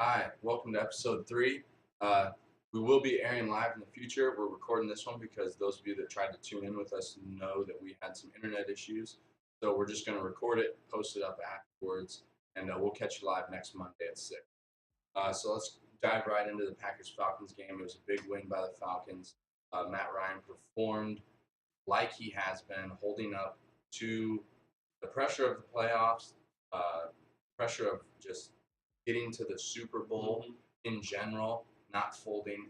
Hi, welcome to episode 3. We will be airing live in the future. We're recording this one because those of you that tried to tune in with us know that we had some internet issues. So we're just going to record it, post it up afterwards, and we'll catch you live next Monday at 6. So let's dive right into the Packers-Falcons game. It was a big win by the Falcons. Matt Ryan performed like he has been, holding up to the pressure of the playoffs, pressure of just getting to the Super Bowl in general, not folding,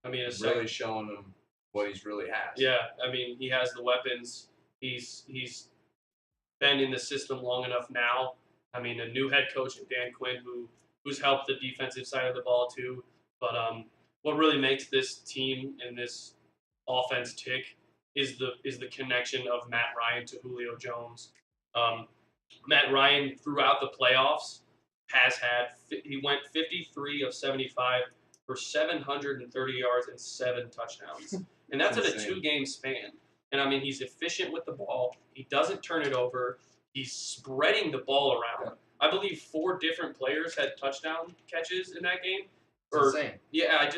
and really showing him what he's really has. Yeah, I mean, he has the weapons. He's been in the system long enough now. I mean, a new head coach in Dan Quinn who's helped the defensive side of the ball too. But what really makes this team and this offense tick is the connection of Matt Ryan to Julio Jones. Matt Ryan throughout the playoffs he went 53 of 75 for 730 yards and 7 touchdowns. And that's in a 2-game span. And I mean, he's efficient with the ball. He doesn't turn it over. He's spreading the ball around. I believe 4 different players had touchdown catches in that game. Insane. Yeah,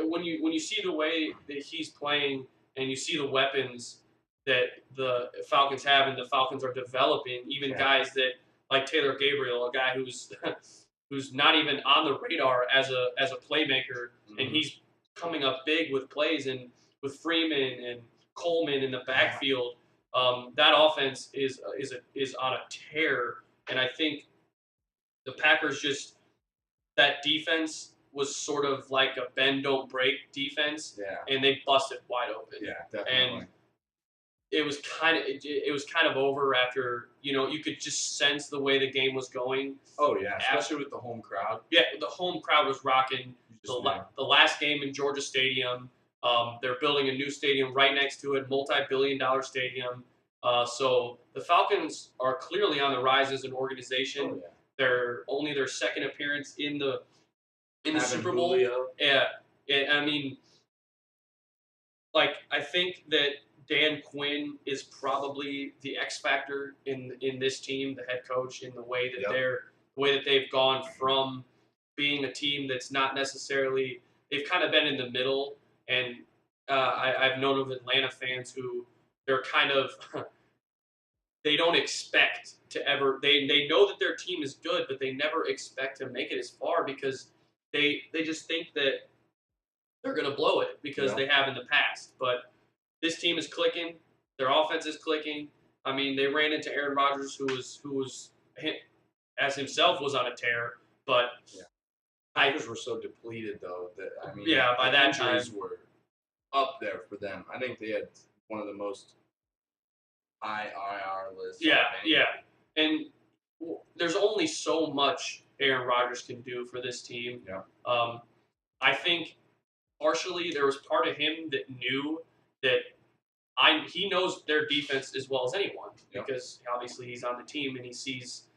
when you see the way that he's playing and you see the weapons that the Falcons have and the Falcons are developing, even guys that like Taylor Gabriel, a guy who's not even on the radar as a playmaker, and he's coming up big with plays, and with Freeman and Coleman in the backfield. That offense is on a tear, and I think the Packers that defense was sort of like a bend don't break defense, and they busted wide open. Yeah, definitely. And it was kind of over after, you could just sense the way the game was going. Oh yeah, especially with the home crowd. Yeah, the home crowd was rocking. The last game in Georgia Stadium. They're building a new stadium right next to it, multi-billion-dollar stadium. So the Falcons are clearly on the rise as an organization. Oh, yeah. They're only their second appearance in the Super Bowl. Julio. Yeah, I mean, I think that Dan Quinn is probably the X factor in this team, the head coach, in the way that they've gone from being a team that's not necessarily, they've kind of been in the middle, and I've known of Atlanta fans who they're kind of they don't expect to ever they know that their team is good, but they never expect to make it as far because they just think that they're going to blow it because they have in the past. But this team is clicking. Their offense is clicking. I mean, they ran into Aaron Rodgers, who was as himself was on a tear. But Packers were so depleted, though, that by that time injuries were up there for them. I think they had one of the most high IR lists. And there's only so much Aaron Rodgers can do for this team. Yeah. I think partially there was part of him that knew that he knows their defense as well as anyone because obviously he's on the team and he sees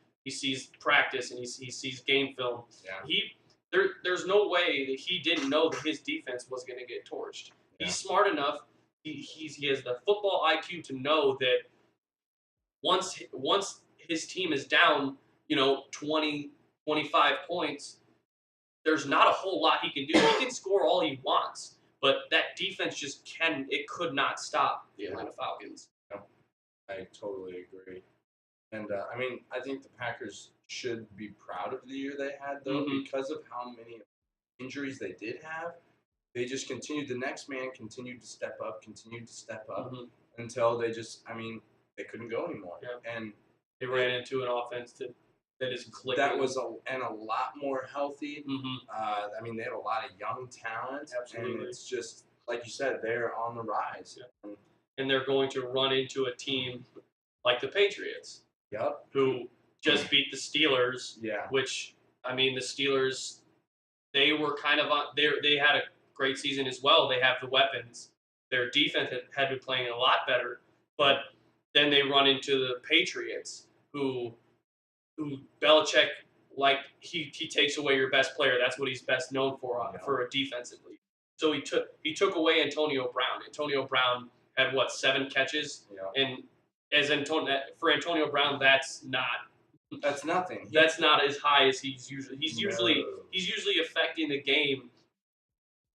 practice and he sees game film. Yeah. There's no way that he didn't know that his defense was going to get torched. Yeah. He's smart enough. He has the football IQ to know that once his team is down, 20, 25 points, there's not a whole lot he can do. He can score all he wants. But that defense could not stop the Atlanta Falcons. No, I totally agree. And, I think the Packers should be proud of the year they had, though, because of how many injuries they did have. They just continued. The next man continued to step up, until they they couldn't go anymore. Yeah. And they ran into an offense that is clicking. That was a lot more healthy. They have a lot of young talent. Absolutely. And it's just, like you said, they're on the rise. Yeah. And they're going to run into a team like the Patriots. Yep. Who just beat the Steelers. Yeah. Which, the Steelers, they were kind of on, they had a great season as well. They have the weapons. Their defense had been playing a lot better. But then they run into the Patriots, who Belichick, he takes away your best player. That's what he's best known for a defensively. So he took away Antonio Brown. Antonio Brown had 7 catches, and for Antonio Brown, that's not That's nothing. That's not as high as he's usually. No. He's usually affecting the game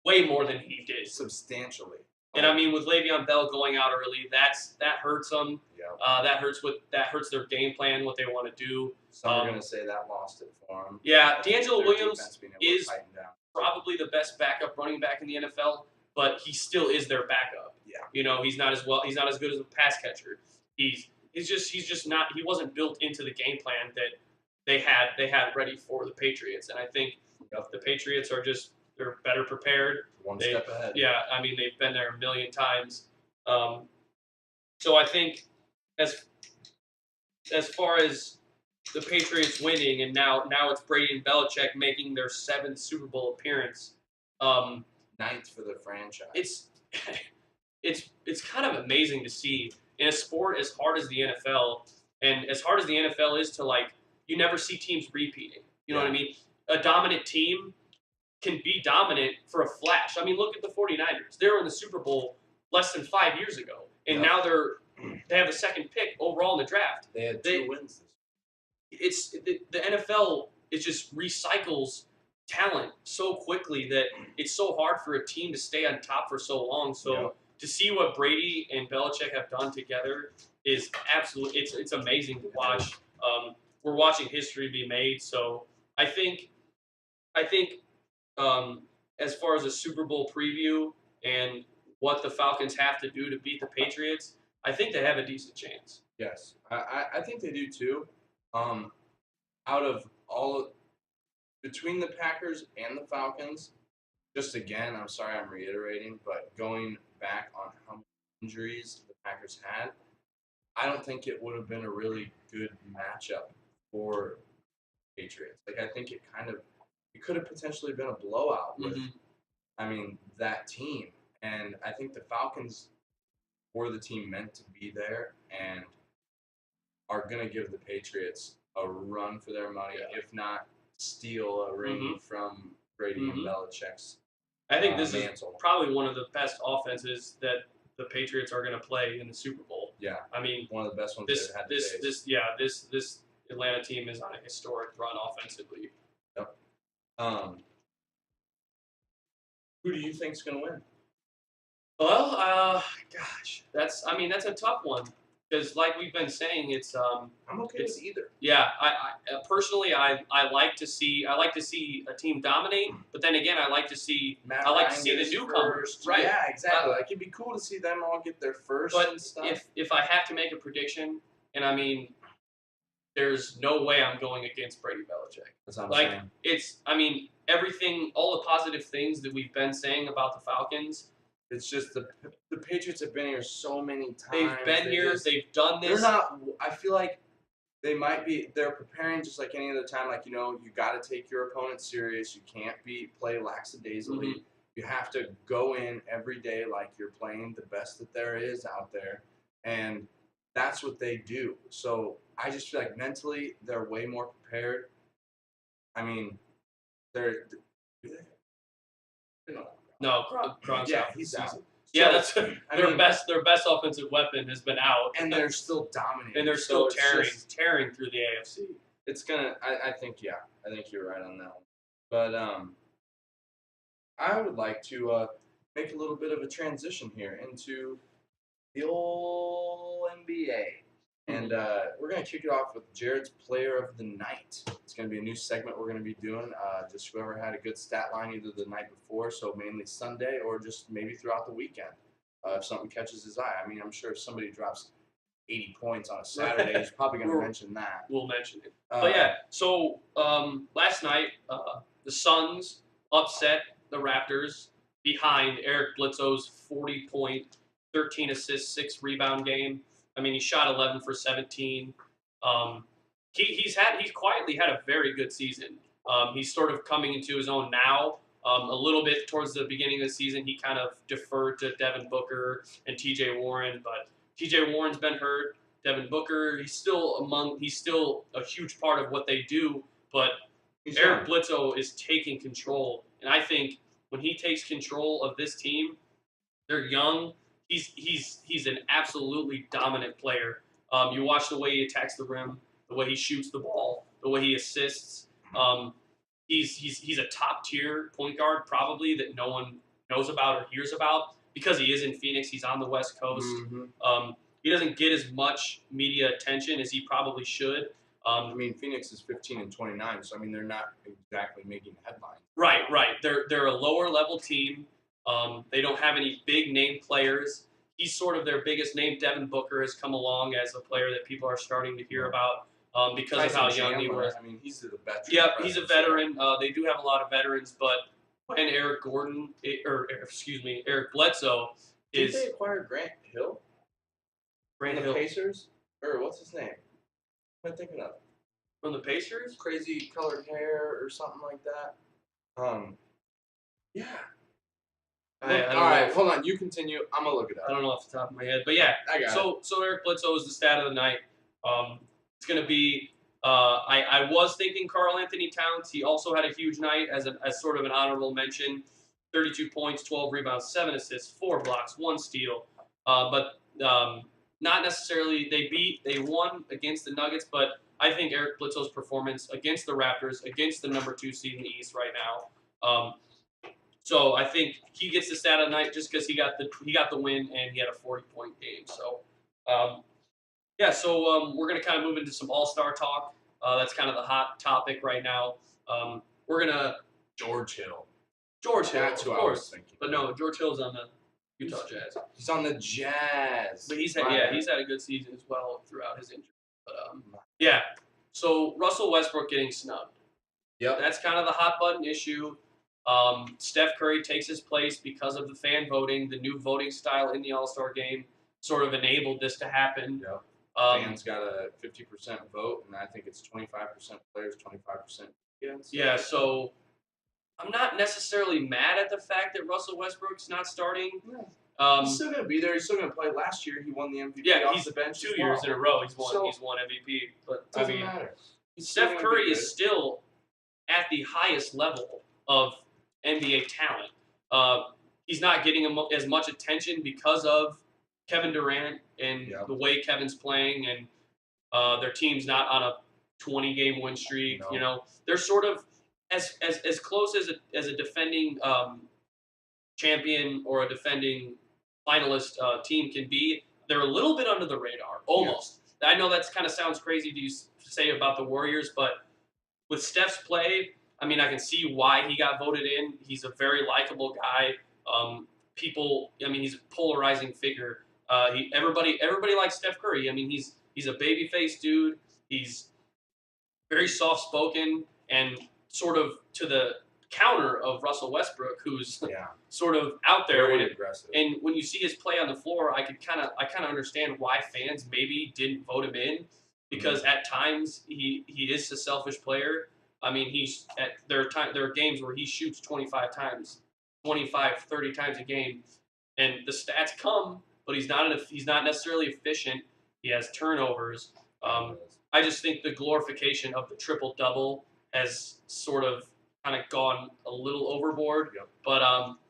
way more than he did. Substantially. And I mean, with Le'Veon Bell going out early, that hurts them. Yeah. That hurts their game plan, what they want to do. Some are going to say that lost it for him. Yeah, D'Angelo Williams is tighten down. probably the best backup running back in the NFL, but he still is their backup. Yeah. You know, he's not as good as a pass catcher. He's just not. He wasn't built into the game plan that they had ready for the Patriots, and I think the Patriots they're better prepared. One step ahead. Yeah, I mean they've been there a million times. So I think as far as the Patriots winning, and now it's Brady and Belichick making their 7th Super Bowl appearance. 9th for the franchise. It's kind of amazing to see in a sport as hard as the NFL, and as hard as the NFL is to you never see teams repeating. You know what I mean? A dominant team can be dominant for a flash. I mean, look at the 49ers. They were in the Super Bowl less than 5 years ago, and now they have the 2nd pick overall in the draft. They had 2 wins. The NFL. It just recycles talent so quickly that it's so hard for a team to stay on top for so long. So to see what Brady and Belichick have done together is absolutely it's amazing to watch. We're watching history be made. So I think as far as a Super Bowl preview and what the Falcons have to do to beat the Patriots, I think they have a decent chance. Yes, I think they do too. Out of between the Packers and the Falcons, just again, I'm sorry I'm reiterating, but going back on how many injuries the Packers had, I don't think it would have been a really good matchup for Patriots. I think it could have potentially been a blowout with, I mean, that team. And I think the Falcons were the team meant to be there and are going to give the Patriots a run for their money, if not steal a ring from Brady and Belichick's I think this mantle. Is probably one of the best offenses that the Patriots are going to play in the Super Bowl. Yeah. I mean, one of the best ones they've had to face. This Atlanta team is on a historic run offensively. Yep. Who do you think's going to win? Well, gosh, that's a tough one because, like we've been saying, I'm okay with either. Yeah, I personally I like to see a team dominate, but then again I like to see the newcomers. Right. Yeah, exactly. It'd be cool to see them all get their first. But and stuff. if I have to make a prediction, and I mean, there's no way I'm going against Brady Belichick. That's what I'm saying. Everything, all the positive things that we've been saying about the Falcons. It's just the Patriots have been here so many times. They've been here. They've done this. They're not. I feel like they're preparing just like any other time. You got to take your opponent serious. You can't play lackadaisically. You have to go in every day like you're playing the best that there is out there, and that's what they do. So I just feel like mentally they're way more prepared. I mean, No, Gronk's out. He's out. Yeah, that's their best offensive weapon has been out, and they're still dominating. And they're still tearing through the AFC. It's gonna. I think you're right on that one. But I would like to make a little bit of a transition here into the old NBA. And we're going to kick it off with Jared's Player of the Night. It's going to be a new segment we're going to be doing. Just whoever had a good stat line either the night before, so mainly Sunday, or just maybe throughout the weekend if something catches his eye. I mean, I'm sure if somebody drops 80 points on a Saturday, he's probably going to mention that. We'll mention it. But yeah, so last night, the Suns upset the Raptors behind Eric Bledsoe's 40-point, 13 assists, 6 rebound game. I mean, he shot 11 for 17. He's quietly had a very good season. He's sort of coming into his own now. A little bit towards the beginning of the season, he kind of deferred to Devin Booker and T.J. Warren, but T.J. Warren's been hurt. Devin Booker, he's still a huge part of what they do, but Eric Bledsoe is taking control, and I think when he takes control of this team, they're young. He's an absolutely dominant player. You watch the way he attacks the rim. the way he shoots the ball, the way he assists. He's a top tier point guard probably that no one knows about or hears about because he is in Phoenix. He's on the West Coast. He doesn't get as much media attention as he probably should. I mean, Phoenix is 15 and 29, so I mean they're not exactly making headlines. Right. They're a lower level team. They don't have any big name players. He's sort of their biggest name. Devin Booker has come along as a player that people are starting to hear about because Tyson of how young he Chandler, was. I mean, he's the veteran. Yeah, he's a veteran. They do have a lot of veterans, but when Eric Bledsoe Did is they acquire Grant Hill? Grant From Hill the Pacers? Or what's his name? What am I thinking of? from the Pacers. Crazy colored hair or something like that. Yeah. I don't All right, know. hold on. You continue. I'm gonna look it I up. don't know off the top of my head, but yeah. I got it. So Eric Bledsoe is the stat of the night. It's going to be. I was thinking Karl Anthony Towns. He also had a huge night as sort of an honorable mention. 32 points, 12 rebounds, 7 assists, 4 blocks, 1 steal. But not necessarily. They won against the Nuggets, but I think Eric Bledsoe's performance against the Raptors, against the number 2 seed in the East right now. So I think he gets the stat of the night just because he got the win and he had a 40-point game. So we're gonna kind of move into some All-Star talk. That's kind of the hot topic right now. We're gonna George Hill. of That's who I was course, thinking. but no, George Hill's on the Utah Jazz. He's on the Jazz. But he's had a good season as well throughout his injury. But Yeah. So Russell Westbrook getting snubbed. Yep. That's kind of the hot button issue. Steph Curry takes his place because of the fan voting. The new voting style in the All-Star game sort of enabled this to happen. Yep. Fans got a 50% vote, and I think it's 25% players, 25% fans. Yeah, so I'm not necessarily mad at the fact that Russell Westbrook's not starting. He's still going to be there. He's still going to play. Last year, he won the MVP. Yeah, off he's the bench 2 as years well. in a row. He's won MVP. But Doesn't matter. Steph Curry is still at the highest level of NBA talent. He's not getting as much attention because of Kevin Durant and the way Kevin's playing, and their team's not on a 20-game win streak. No. You know, they're sort of as close as a defending champion or a defending finalist team can be. They're a little bit under the radar, almost. Yeah. I know that kind of sounds crazy to say about the Warriors, but with Steph's play, I mean, I can see why he got voted in. He's a very likable guy. He's a polarizing figure. Everybody likes Steph Curry. I mean, he's a baby-faced dude. He's very soft-spoken and sort of to the counter of Russell Westbrook, who's sort of out there. Very aggressive. And when you see his play on the floor, I kind of understand why fans maybe didn't vote him in, because at times he is a selfish player. I mean, there are games where he shoots 25, 30 times a game, and the stats come, but he's not necessarily efficient. He has turnovers. I just think the glorification of the triple-double has sort of kind of gone a little overboard. Yep. But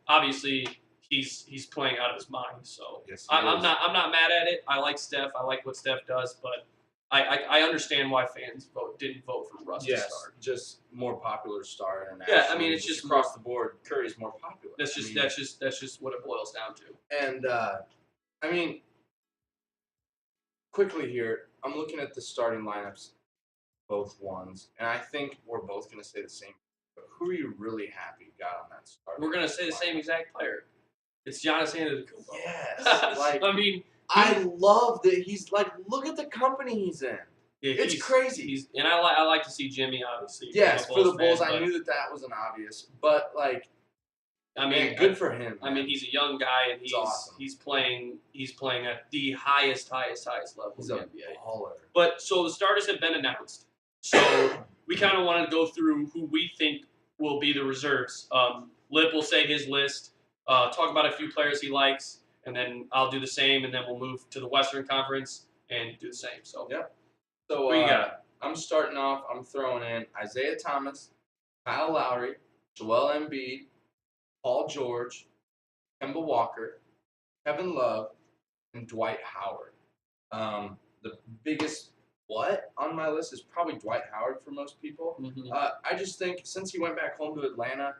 obviously he's playing out of his mind. So yes, I'm not mad at it. I like Steph. I like what Steph does, but I understand why fans didn't vote for Russ to start. Just more popular star internationally. Yeah, I mean it's just across the board. Curry's more popular. That's just what it boils down to. And I mean, quickly here, I'm looking at the starting lineups, both ones, and I think we're both going to say the same. But who are you really happy got on that start? We're going to say the same exact player. It's Giannis Antetokounmpo. Yes. I mean, I love that he's like, look at the company he's in. Yeah, it's crazy. And I like to see Jimmy, obviously. Yes, for the Bulls, I knew that was an obvious, but like, I mean, good for him. I mean, he's a young guy, and he's playing at the highest level he's in a the NBA. baller. But so the starters have been announced. So we kind of want to go through who we think will be the reserves. Lip will say his list, talk about a few players he likes, and then I'll do the same, and then we'll move to the Western Conference and do the same. So So what you got? I'm starting off. I'm throwing in Isaiah Thomas, Kyle Lowry, Joel Embiid, Paul George, Kemba Walker, Kevin Love, and Dwight Howard. The biggest what on my list is probably Dwight Howard for most people. Mm-hmm. I just think since he went back home to Atlanta,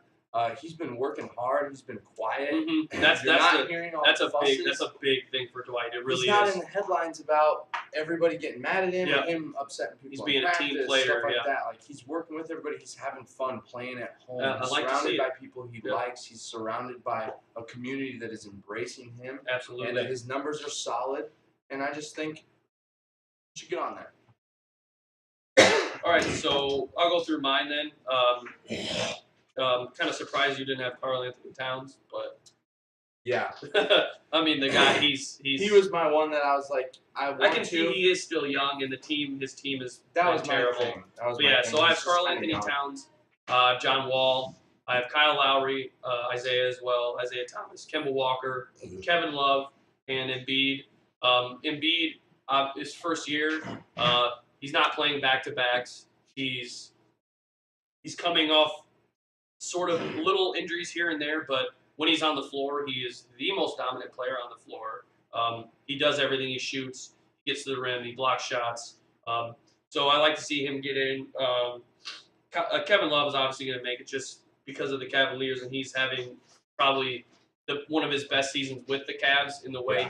he's been working hard. He's been quiet. Mm-hmm. You're not hearing all the fusses. That's a big thing for Dwight. It really he's not is. in the headlines about everybody getting mad at him Yeah. and him upsetting people. He's in being a practice, team player, stuff like yeah. that. Like he's working with everybody. He's having fun playing at home. He's I like to see surrounded by it. people he Yeah. likes. He's surrounded by a community that is embracing him. Absolutely. And his numbers are solid. And I just think you should get on that. All right, so I'll go through mine then. Kind of surprised you didn't have Karl Anthony Towns, but Yeah. I mean the guy he's He was my one that I was like, I can see he is still young, and his team is that was terrible. my thing. That was But my yeah, thing. so I have He's Karl just Anthony kinda young. Towns, John Wall. I have Kyle Lowry, Isaiah as well, Isaiah Thomas, Kemba Walker, Kevin Love, and Embiid. Embiid, his first year, he's not playing back-to-backs. He's coming off sort of little injuries here and there, but when he's on the floor, he is the most dominant player on the floor. He does everything. He shoots, he gets to the rim, he blocks shots. So I like to see him get in. Kevin Love is obviously going to make it just because of the Cavaliers, and he's having probably one of his best seasons with the Cavs in the way Yeah.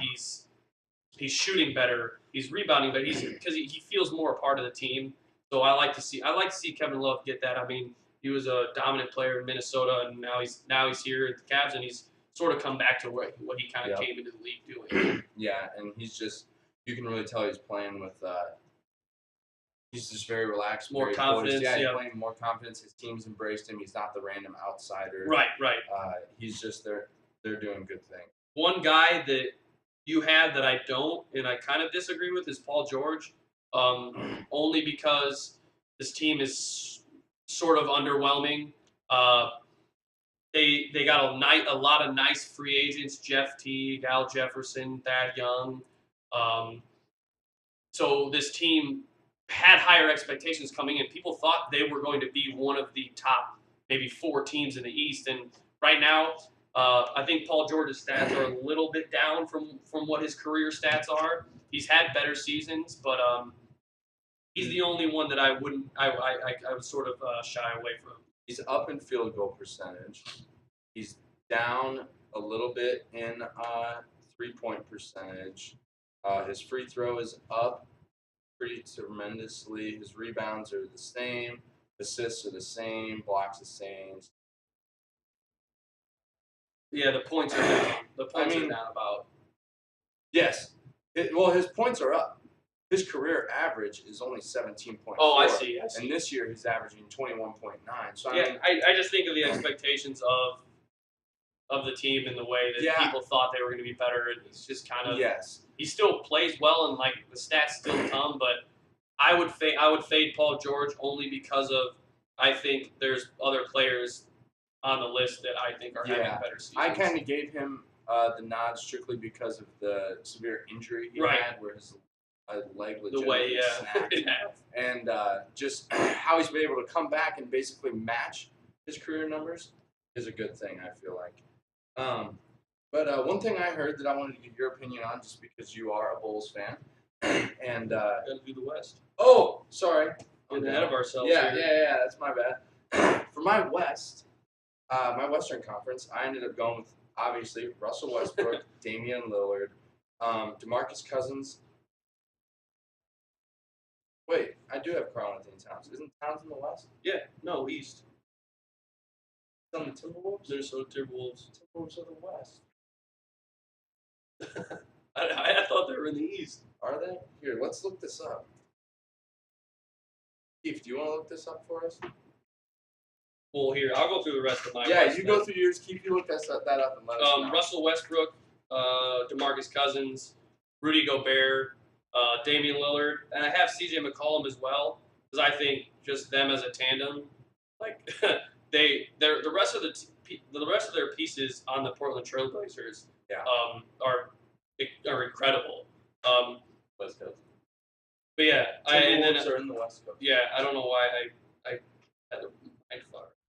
he's shooting better, he's rebounding better, because he feels more a part of the team. So I like to see Kevin Love get that. I mean, he was a dominant player in Minnesota, and now he's here at the Cavs, and he's sort of come back to what he kind of came into the league doing. Yeah, and he's just, you can really tell he's playing with, he's just very relaxed. More very confidence, poised. Yeah, he's yeah. playing with more confidence. His team's embraced him. He's not the random outsider. Right. He's just, they're doing good things. One guy that you have that I don't, and I kind of disagree with, is Paul George. Only because this team is sort of underwhelming. They got a lot of nice free agents: Jeff Teague, Al Jefferson, Thad Young. So this team had higher expectations coming in. People thought they were going to be one of the top maybe 4 teams in the East, and right now, I think Paul George's stats are a little bit down from what his career stats are. He's had better seasons, but he's the only one that I would sort of shy away from. He's up in field goal percentage. He's down a little bit in 3-point percentage. His free throw is up pretty tremendously. His rebounds are the same. Assists are the same. Blocks the same. Yeah, the points are down. The points are down about. Yes. Well, his points are up. His career average is only 17.4. Oh, I see. And this year he's averaging 21.9. So yeah, I just think of the expectations of the team in the way that people thought they were going to be better, and he's just kind of he still plays well, and like the stats still come, but I would fade Paul George only because of I think there's other players on the list that I think are having better seasons. I kind of gave him the nod strictly because of the severe injury he had, where his leg legitimately snapped, and just how he's been able to come back and basically match his career numbers is a good thing, I feel like. But one thing I heard that I wanted to get your opinion on, just because you are a Bulls fan, and gotta do the West. Oh, sorry, getting ahead of ourselves. Yeah, that's my bad. For my West, my Western Conference, I ended up going with obviously Russell Westbrook, Damian Lillard, DeMarcus Cousins. Wait, I do have Karl Anthony Towns. Isn't Towns in the West? Yeah, no, East. It's on the Timberwolves? Minnesota Timberwolves. Timberwolves are the West. I thought they were in the East. Are they? Here, let's look this up. Keith, do you want to look this up for us? Well, here, I'll go through the rest of my West, you go through yours. Keith, you look that up and let us know. Russell Westbrook, DeMarcus Cousins, Rudy Gobert, Damian Lillard, and I have CJ McCollum as well, because I think just them as a tandem, like the rest of their pieces on the Portland Trailblazers, are incredible. West Coast. But yeah, Timberwolves are in the West Coast. Yeah, I don't know why I had a mind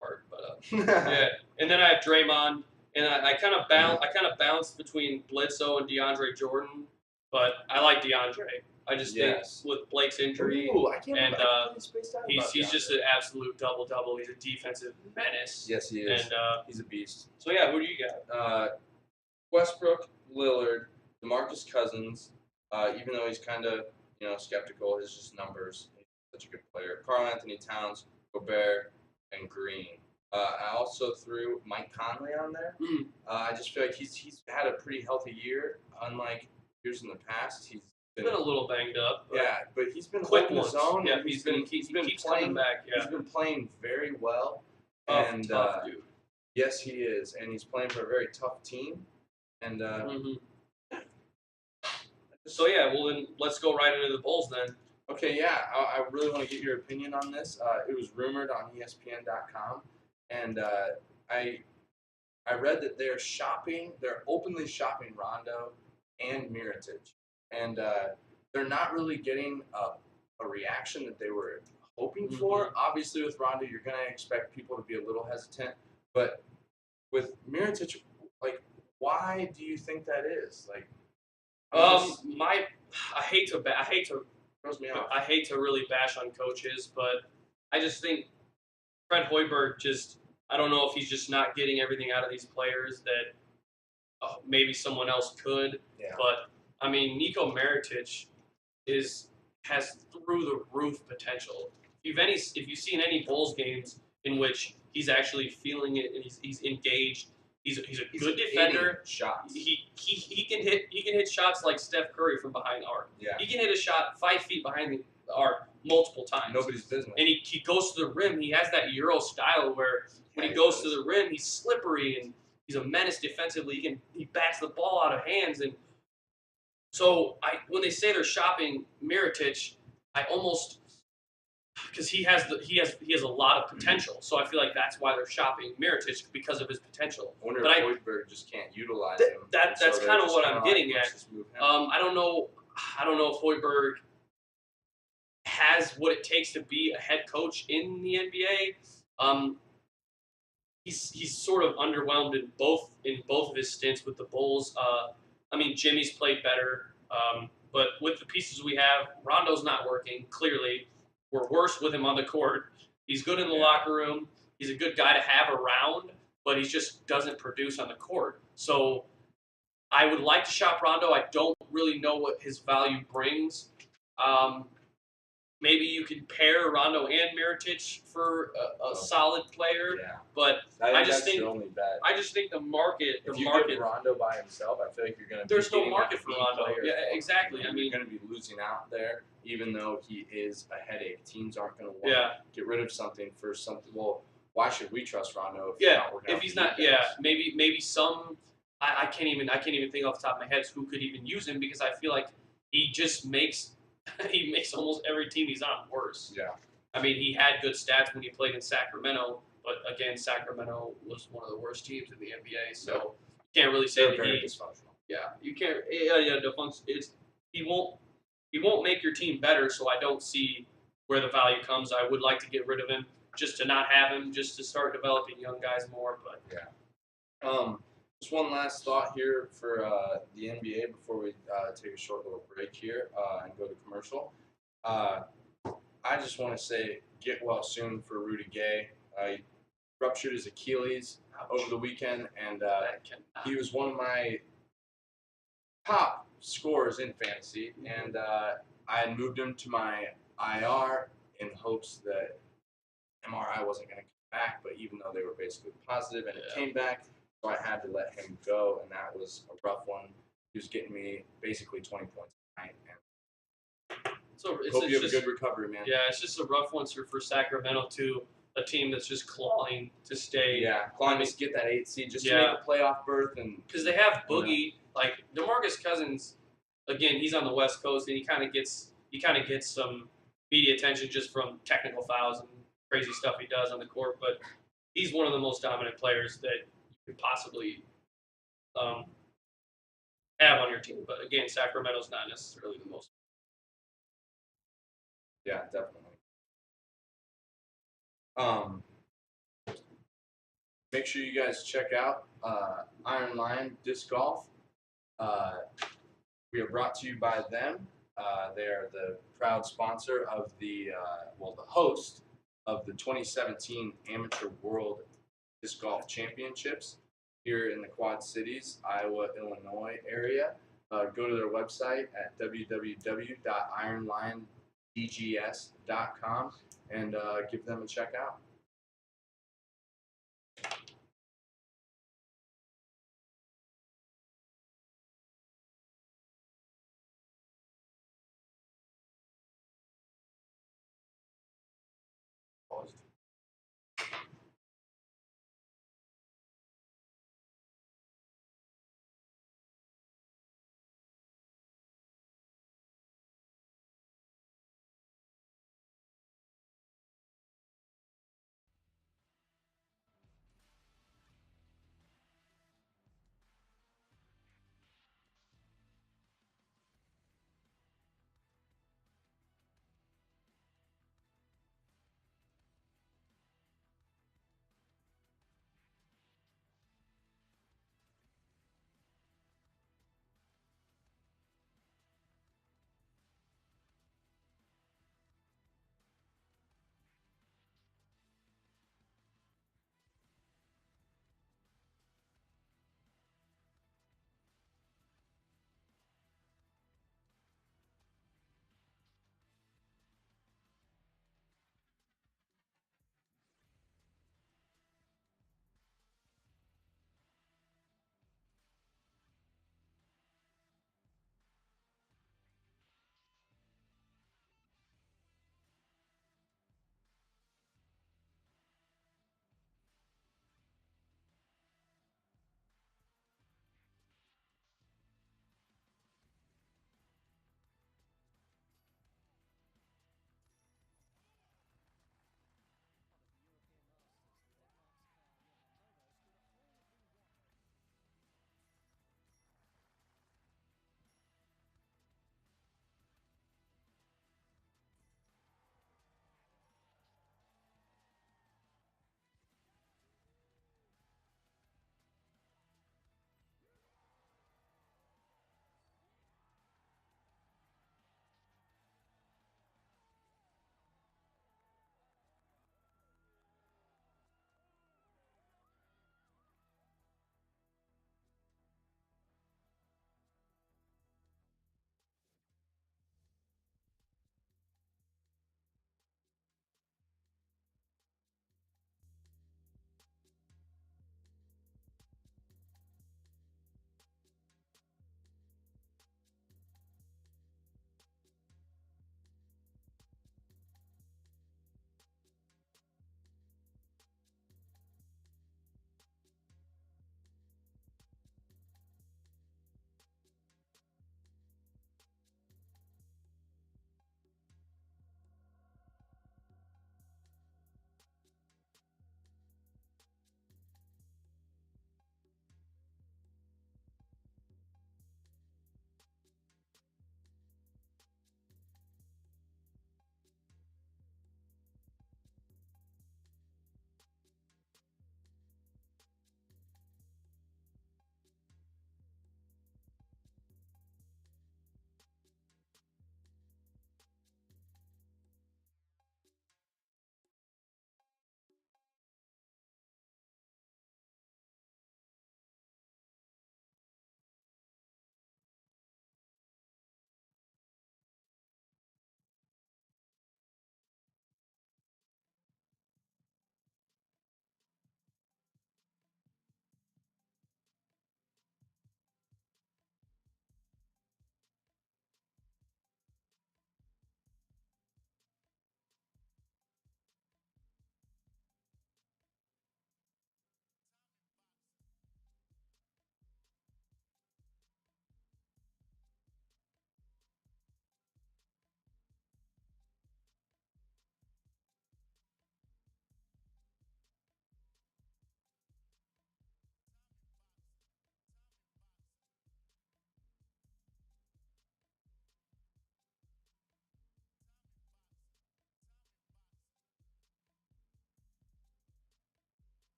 part, but yeah. And then I have Draymond, and I kind of bounced between Bledsoe and DeAndre Jordan. But I like DeAndre. I just Yes. think with Blake's injury, Ooh, I can't and believe I completely spaced out about he's DeAndre. just an absolute double-double. He's a defensive menace. Yes, he is. And he's a beast. so yeah, who do you got? Westbrook, Lillard, DeMarcus Cousins. Even though he's kind of skeptical, his just numbers. He's such a good player. Karl Anthony Towns, Gobert, and Green. I also threw Mike Conley on there. I just feel like he's had a pretty healthy year, unlike years in the past. He's been a little banged up. But he's been quick holding his own. Yeah, he's been keeps coming playing back. Yeah, he's been playing very well. Tough dude. Yes, he is, and he's playing for a very tough team. And so yeah, well then let's go right into the Bulls then. Okay, yeah, I really want to get your opinion on this. It was rumored on ESPN.com, and I read that they're openly shopping Rondo and Mirotic, and they're not really getting a reaction that they were hoping for. Obviously, with Rondo, you're going to expect people to be a little hesitant, but with Mirotic, like, why do you think that is? Like, I hate to throws me off. I hate to really bash on coaches, but I just think Fred Hoiberg I don't know if he's just not getting everything out of these players that maybe someone else could. Yeah. But I mean, Nico Mirotic has through the roof potential. If you've seen any Bulls games in which he's actually feeling it and he's engaged, he's a good defender. Shots. He can hit shots like Steph Curry from behind the arc. Yeah. He can hit a shot 5 feet behind the arc multiple times. Nobody's business. And he goes to the rim. He has that Euro style where when he goes to the rim, he's slippery and he's a menace defensively. He bats the ball out of hands. And so when they say they're shopping Mirotic, I almost because he has a lot of potential. So I feel like that's why they're shopping Mirotic because of his potential. I wonder if Hoiberg just can't utilize him. That's kind of what I'm getting at. I don't know if Hoiberg has what it takes to be a head coach in the NBA. He's sort of underwhelmed in both of his stints with the Bulls. I mean, Jimmy's played better, but with the pieces we have, Rondo's not working. Clearly, we're worse with him on the court. He's good in the locker room. He's a good guy to have around, but he just doesn't produce on the court. So I would like to shop Rondo. I don't really know what his value brings. Maybe you can pair Rondo and Mirotic for a solid player, but I just think the market. If you get Rondo by himself, I feel like you're going to. There's no market for Rondo. Yeah, exactly. I mean, you're going to be losing out there, even though he is a headache. Teams aren't going to want to get rid of something for something. Well, why should we trust Rondo if he's not? Maybe some. I can't even think off the top of my head who could even use him because I feel like he just makes. He makes almost every team he's on worse. Yeah. I mean, he had good stats when he played in Sacramento, but again, Sacramento was one of the worst teams in the NBA, so you can't really say that very dysfunctional. Yeah, you can't. He won't make your team better. So I don't see where the value comes. I would like to get rid of him just to not have him, just to start developing young guys more. But just one last thought here for the NBA before we take a short little break here and go to commercial. I just want to say get well soon for Rudy Gay. He ruptured his Achilles over the weekend, and he was one of my top scorers in fantasy. And I moved him to my IR in hopes that MRI wasn't going to come back, but even though they were basically positive and it came back, so I had to let him go, and that was a rough one. He was getting me basically 20 points a night. So hope you have a good recovery, man. Yeah, it's just a rough one for Sacramento too. A team that's just clawing to stay. Yeah, clawing to get that 8 seed, just to make a playoff berth, and because they have Boogie, like DeMarcus Cousins. Again, he's on the West Coast, and he kind of gets some media attention just from technical fouls and crazy stuff he does on the court. But he's one of the most dominant players that you could possibly have on your team. But again, Sacramento's not necessarily the most. Yeah, definitely. Make sure you guys check out Iron Lion Disc Golf. We are brought to you by them. They are the proud sponsor of the host of the 2017 Amateur World Disc Golf Championships here in the Quad Cities, Iowa, Illinois area. Go to their website at www.ironlionDGS.com and give them a check out.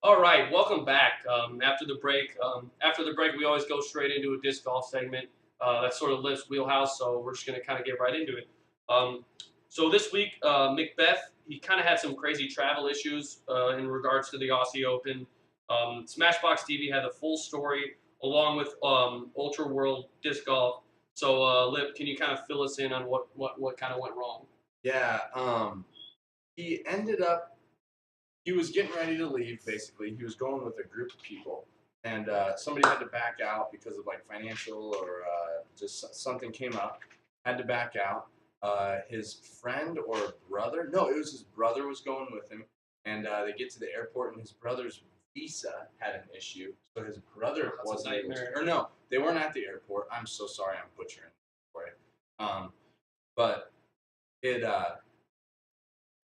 All right, welcome back. After the break, we always go straight into a disc golf segment. That's sort of Lift's wheelhouse, so we're just going to kind of get right into it. Um, so this week, Macbeth, he kind of had some crazy travel issues in regards to the Aussie Open. Smashbox TV had the full story along with Ultra World Disc Golf. So, Lip, can you kind of fill us in on what kind of went wrong? Yeah, he ended up, he was getting ready to leave, basically. He was going with a group of people, and somebody had to back out because of like financial or just something came up, had to back out. His friend or brother, no, it was his brother was going with him, and they get to the airport, and his brother's visa had an issue, so his brother That's a wasn't able to, nightmare. or no, they weren't at the airport. I'm so sorry, I'm butchering for you. But it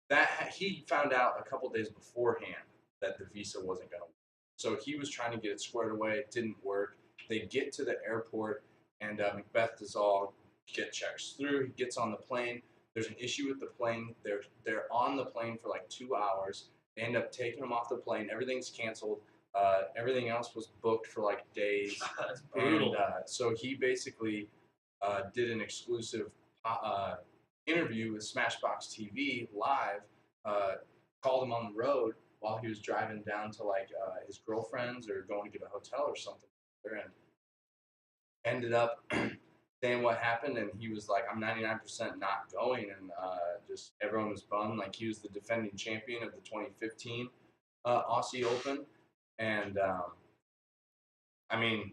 that he found out a couple days beforehand that the visa wasn't going to work. So he was trying to get it squared away. It didn't work. They get to the airport, and Macbeth does all get checks through. He gets on the plane. There's an issue with the plane. They're on the plane for like 2 hours. They end up taking him off the plane. Everything's canceled. Everything else was booked for like days. That's brutal. And so he basically did an exclusive interview with Smashbox TV live, called him on the road while he was driving down to like his girlfriend's or going to get a hotel or something, and ended up saying what happened. And he was like, "I'm 99% not going," and just everyone was bummed. Like he was the defending champion of the 2015 Aussie Open, and I mean,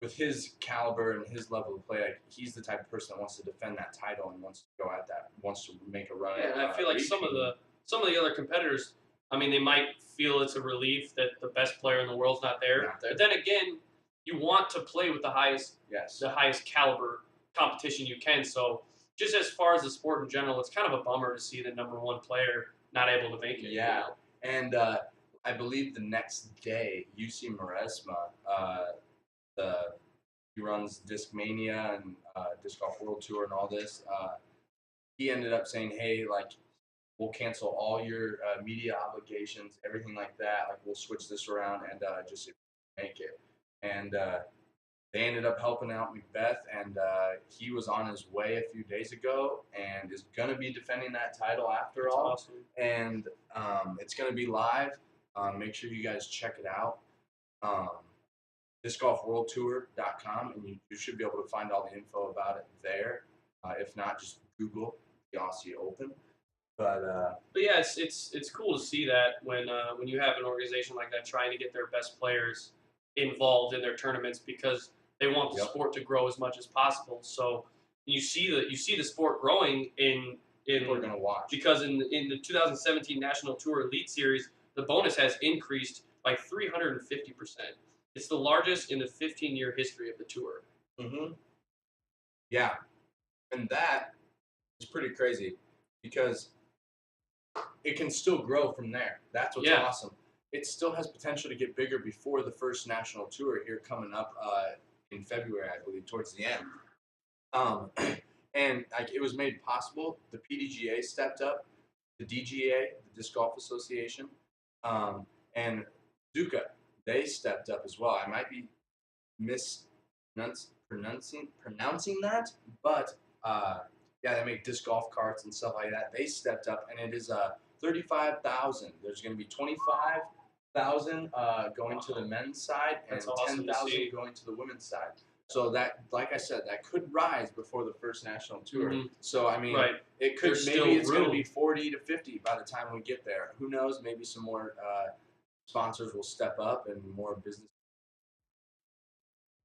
with his caliber and his level of play, like, he's the type of person that wants to defend that title and wants to go at that, wants to make a run. Yeah, and I feel like some of the other competitors, I mean, they might feel it's a relief that the best player in the world's not there. Not there. But then again, you want to play with the highest Yes. caliber competition you can. So just as far as the sport in general, it's kind of a bummer to see the number one player not able to make it. Yeah. You know? And I believe the next day, UC Maresma, he runs Discmania and Disc Golf World Tour and all this. He ended up saying, "Hey, like, we'll cancel all your media obligations, everything like that. Like, we'll switch this around and just make it." And they ended up helping out Macbeth, and he was on his way a few days ago and is going to be defending that title after That's all. awesome. And it's going to be live. Make sure you guys check it out. Um, DiscGolfWorldTour.com, and you should be able to find all the info about it there. If not, just Google the Aussie Open. But yeah, it's cool to see that when you have an organization like that trying to get their best players involved in their tournaments because they want the Yep. sport to grow as much as possible. So you see the sport growing in people are going to watch. because in the 2017 National Tour Elite Series, the bonus has increased by 350%. It's the largest in the 15-year history of the tour. Mm-hmm. Yeah, and that is pretty crazy because it can still grow from there. That's what's Yeah. awesome. It still has potential to get bigger before the first national tour here coming up in February, I believe, towards the end. And like it was made possible. The PDGA stepped up, the DGA, the Disc Golf Association, and Zuka, they stepped up as well. I might be pronouncing that, but yeah, they make disc golf carts and stuff like that. They stepped up, and it is 35,000. There's going to be 25,000 going to the men's side, and That's awesome to 10,000 see. going to the women's side. So that, like I said, that could rise before the first national tour. Mhm. So I mean, Right. it could There's maybe still it's going to room. be 40 to 50 by the time we get there. Who knows? Maybe some more sponsors will step up and more business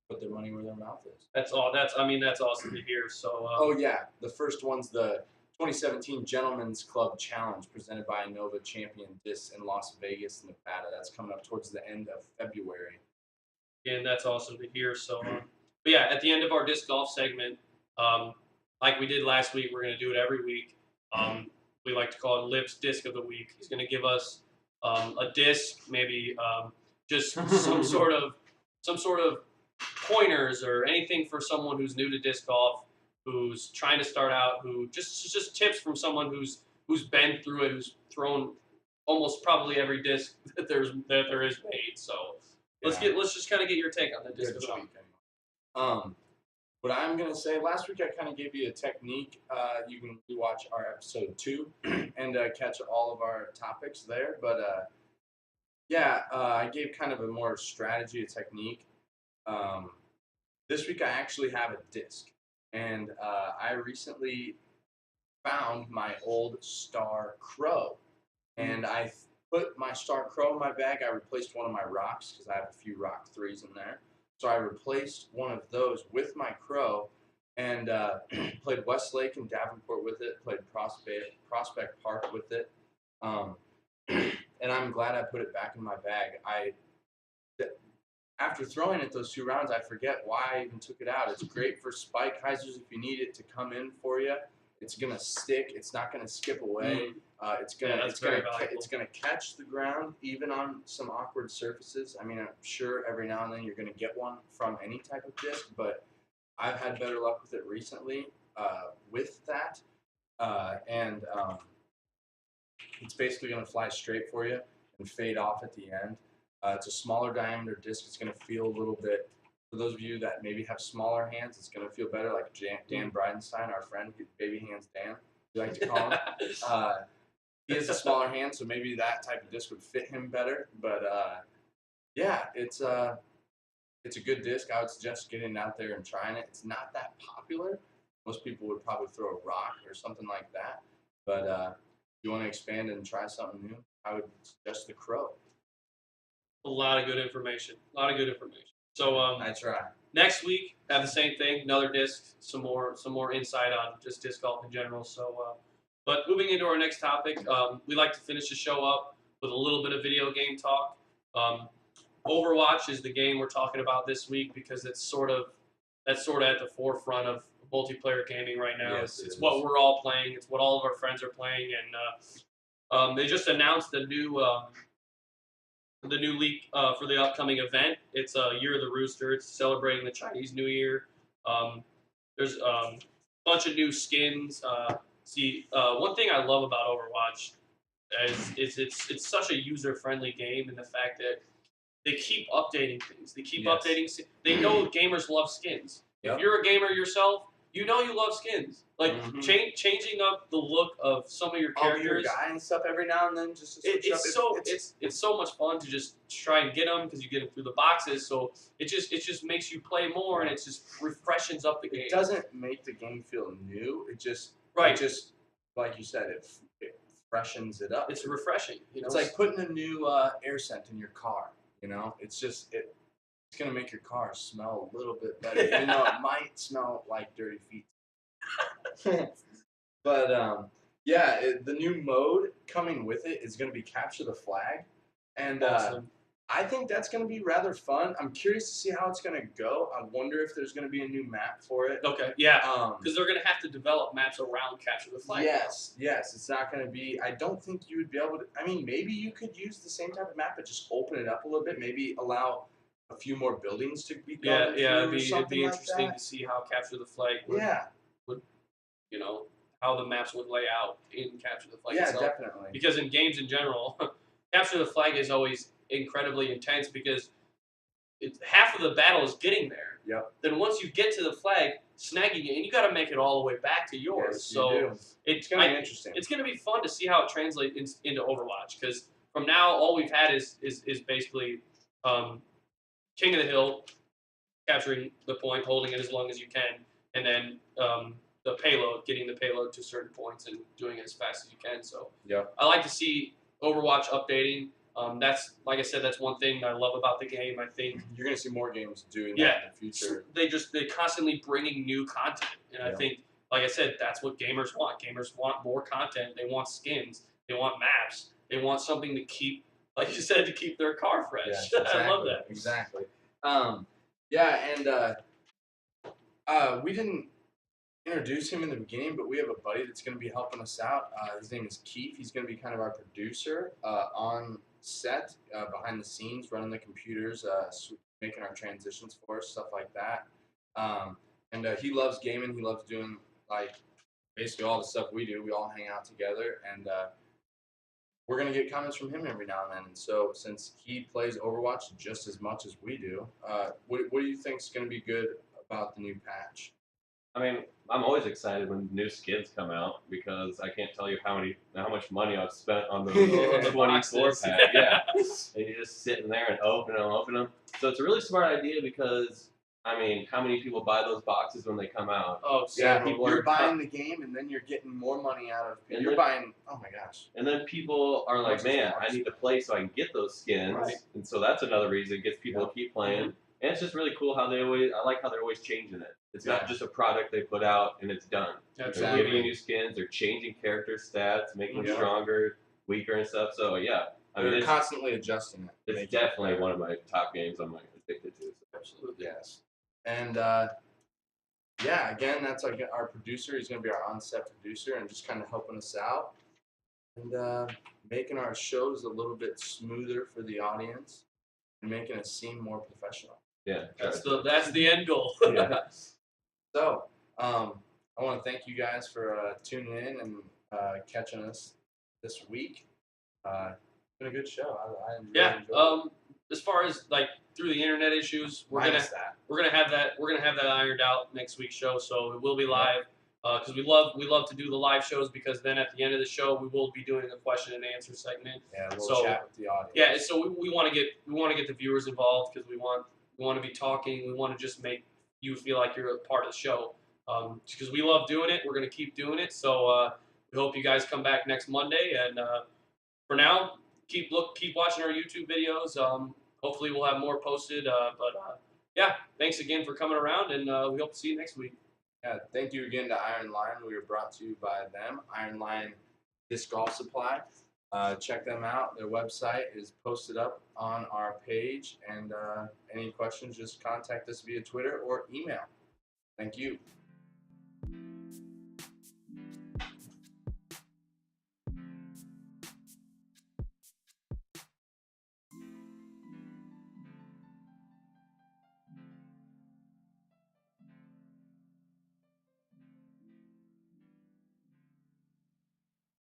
put their money where their mouth is. That's awesome to hear. So Oh yeah, the first one's the 2017 Gentlemen's Club Challenge presented by Nova Champion Discs in Las Vegas, Nevada. That's coming up towards the end of February. and that's awesome to hear. So, but yeah, at the end of our disc golf segment, like we did last week, we're going to do it every week. We like to call it Lip's Disc of the Week. He's going to give us a disc, maybe just some sort of pointers or anything for someone who's new to disc golf, who's trying to start out, who just tips from someone who's been through it, who's thrown almost probably every disc that there is made. So Yeah. let's just kind of get your take on the disc Good development. speaking. What I'm gonna say, last week I kind of gave you a technique. You can rewatch our episode 2 and catch all of our topics there. But yeah, I gave kind of a more strategy, a technique. Um, this week I actually have a disc, and I recently found my old Star Crow, and I put my Star Crow in my bag. I replaced one of my rocks because I have a few rock 3s in there. So I replaced one of those with my Crow, and played Westlake and Davenport with it. Played Prospect Park with it, um, and I'm glad I put it back in my bag. After throwing it those 2 rounds, I forget why I even took it out. It's great for spike hyzers if you need it to come in for you. It's gonna stick. It's not gonna skip away. It's gonna catch the ground even on some awkward surfaces. I mean, I'm sure every now and then you're gonna get one from any type of disc, but I've had better luck with it recently with that, and it's basically gonna fly straight for you and fade off at the end. It's a smaller diameter disc. It's going to feel a little bit, for those of you that maybe have smaller hands, it's going to feel better. Like Dan Bridenstine, our friend, Baby Hands Dan, we like to call him. He has a smaller hand, so maybe that type of disc would fit him better. But yeah, it's a good disc. I would suggest getting out there and trying it. It's not that popular. Most people would probably throw a rock or something like that. But if you want to expand and try something new, I would suggest the Crow. A lot of good information. A lot of good information. So I try. Next week, have the same thing. Another disc. Some more insight on just disc golf in general. So, but moving into our next topic, we like to finish the show up with a little bit of video game talk. Overwatch is the game we're talking about this week because it's sort of at the forefront of multiplayer gaming right now. Yes, it's what we're all playing. It's what all of our friends are playing, and they just announced the new leak for the upcoming event. It's Year of the Rooster. It's celebrating the Chinese New Year. There's a bunch of new skins. One thing I love about Overwatch is it's such a user-friendly game in the fact that they keep updating things. They keep updating. They know gamers love skins. Yep. If you're a gamer yourself, you know you love skins. Like changing up the look of some of your characters, your guy and stuff every now and then. It's so much fun to just try and get them because you get them through the boxes. So it just makes you play more and it just refreshes up the game. It doesn't make the game feel new. It just like you said, it freshens it up. It's refreshing. You know, it's like putting a new air scent in your car. You know, it's gonna make your car smell a little bit better, even though it might smell like dirty feet. But yeah, the new mode coming with it is gonna be capture the flag, and awesome. I think that's gonna be rather fun. I'm curious to see how it's gonna go. I wonder if there's gonna be a new map for it. Okay, yeah, because they're gonna have to develop maps around capture the flag. Yes, it's not gonna be. I don't think you would be able to. I mean, maybe you could use the same type of map, but just open it up a little bit. Maybe allow a few more buildings to be gone through. It'd be interesting to see how capture the flag would you know, how the maps would lay out in capture the flag itself. Definitely. Because in games in general, capture the flag is always incredibly intense because half of the battle is getting there. Yep. Then once you get to the flag, snagging it, and you got to make it all the way back to yours. Yes, so you do. It's going to be interesting. It's going to be fun to see how it translates into Overwatch because from now all we've had is basically King of the Hill, capturing the point, holding it as long as you can, and then the payload, getting the payload to certain points and doing it as fast as you can. So I like to see Overwatch updating. That's like I said, that's one thing I love about the game. I think you're going to see more games doing that in the future. They're constantly bringing new content, and I think, like I said, that's what gamers want. Gamers want more content. They want skins. They want maps. They want something to keep, like you said, to keep their car fresh. Yes, exactly. I love that. Exactly. We didn't introduce him in the beginning, but we have a buddy that's going to be helping us out. His name is Keith. He's going to be kind of our producer on set, behind the scenes, running the computers, making our transitions for us, stuff like that. And he loves gaming. He loves doing like basically all the stuff we do. We all hang out together, and we're gonna get comments from him every now and then. And so since he plays Overwatch just as much as we do, what do you think is gonna be good about the new patch? I mean, I'm always excited when new skins come out because I can't tell you how much money I've spent on those The 24 boxes. pack. Yeah, and you're just sitting there and open them. So it's a really smart idea because I mean, how many people buy those boxes when they come out? Oh, Yeah, several. people you're are buying the game, and then you're getting more money out of. And You're then- buying. Oh my gosh. And then people are like, Much man, more. I need to play so I can get those skins. Right. And so that's another reason it gets people to keep playing. And it's just really cool how I like how they're always changing it. It's not just a product they put out and it's done. They're Absolutely. giving you new skins, they're changing character stats, making them Yeah. stronger, weeker and stuff. So yeah, I mean, They're it's constantly adjusting it. it's making it definitely better. one of my top games I'm like addicted to. So. Absolutely. Yes. And yeah, again, that's our producer. He's going to be our on-set producer and just kind of helping us out and making our shows a little bit smoother for the audience and making us seem more professional. Yeah, That's the end goal. Yeah. So, I want to thank you guys for tuning in and catching us this week. It's been a good show. I really Yeah. enjoyed it. As far as like through the internet issues, we're Minus that. gonna have that ironed out next week's show. So it will be live because we love to do the live shows because then at the end of the show we will be doing a question and answer segment. Yeah, we'll So, chat with the audience. Yeah, so we want to get the viewers involved because we want to be talking. We want to just make you feel like you're a part of the show because we love doing it. We're gonna keep doing it. So we hope you guys come back next Monday. And for now, keep watching our YouTube videos. Hopefully we'll have more posted. Yeah, thanks again for coming around, and we hope to see you next week. Yeah, thank you again to Iron Line. We were brought to you by them, Iron Line Disc Golf Supply. Check them out. Their website is posted up on our page. And any questions, just contact us via Twitter or email. Thank you.